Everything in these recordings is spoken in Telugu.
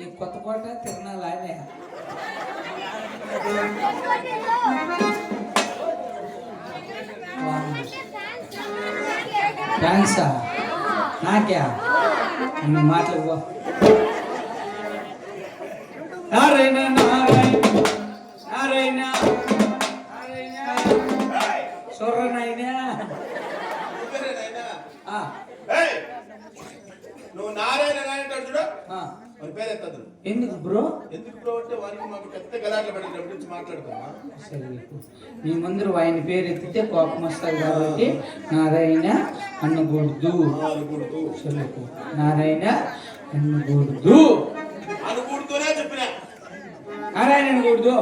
ఈ కొత్తకోట తిరణాలు ఆయనే. థ్యాంక్సా నాకే మాట్లాడుకో. నారాయణ నారాయణ నారాయణ సొర్రనైనా నువ్వు నారాయణ నారాయణ చూడు పేరు ఎత్తదు. ఎందుకు బ్రో? ఎందుకు బ్రో అంటే వారికి మాకు పెద్ద గలాట్లు పడిన గురించి మాట్లాడుతామా. మీ ముందర ఆయన పేరు ఎత్తితే కోపం వస్తుంది కాబట్టి నారాయణ అనకూడదు. నారాయణ అనకూడదు. అనుకూడుతూనే చెప్పిన నారాయణ అనకూడదు.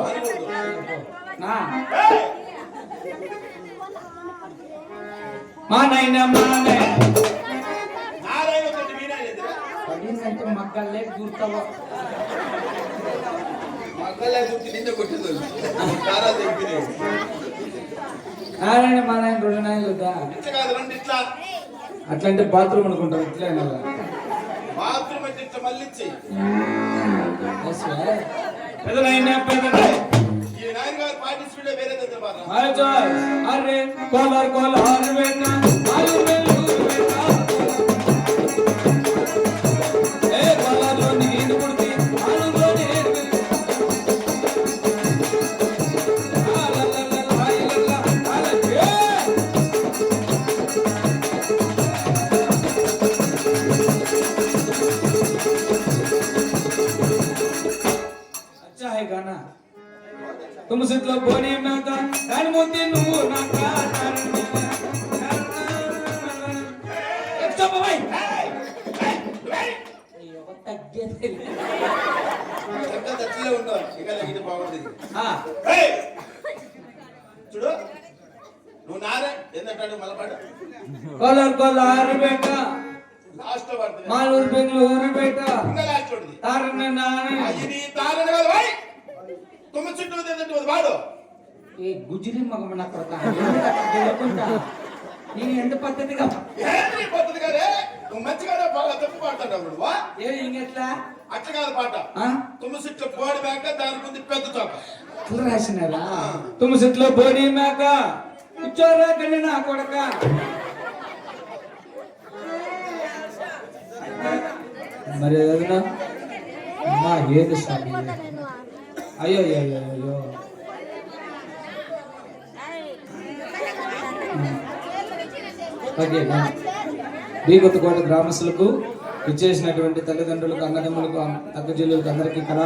మా నాయన పడిందంటే మగ్గల్లే దూరుతావా? నారాయణ మా నాయన రెండు నాయనలు వద్దా? అట్లంటే బాత్రూమ్ అనుకుంటారు. ఇట్లా పెదనైనా అరే కోలార్ కోలార్ गाना तुम से तो बोनी में था और मोती नू ना का चुप भाई ये बता के ఇంకా దచ్చిలో ఉండవు. ఇంకా ఇది బాగుంది. చూడు నువ్వు నారే ఏంటంటాడు మలపాట కోలార్ కోలార్ బేటా లాస్ట్ లో పడుతుంది. మాలూరు బెంగళూరు బేటా ఇంకా లాస్ట్ ఉంటుంది. తారన నానే ఇది తారన కాదు భాయ్. तुम చుట్టూ తింటే వాడు ఏ గుజరీ మగ నక్కడతా నేను ఎంత పద్ధతిగా ఏంటి పద్ధతి కాదే. నువ్వు మంచిగానే బాగా తప్పు పాడతాడు వా. ఏ ఇంకెట్లా అట్లా కాదు పాట. తుమ్మ చెట్లు బోడి మేక దాని ముందు పెద్ద చోక అట్లా రాసినారా? తుమ్మ చెట్లు బోడి మేక కూర్చోరా కండి నా కొడక. మరి ఏదైనా మా ఏది స్వామి. అయ్యో అయ్యో అయ్యో అయ్యో ఓకే. బీగొత్తకోట గ్రామస్తులకు ఇచ్చేసినటువంటి తల్లిదండ్రులకు, అన్నదమ్ములకు, అక్క చెల్లెలకు అందరికీ కళా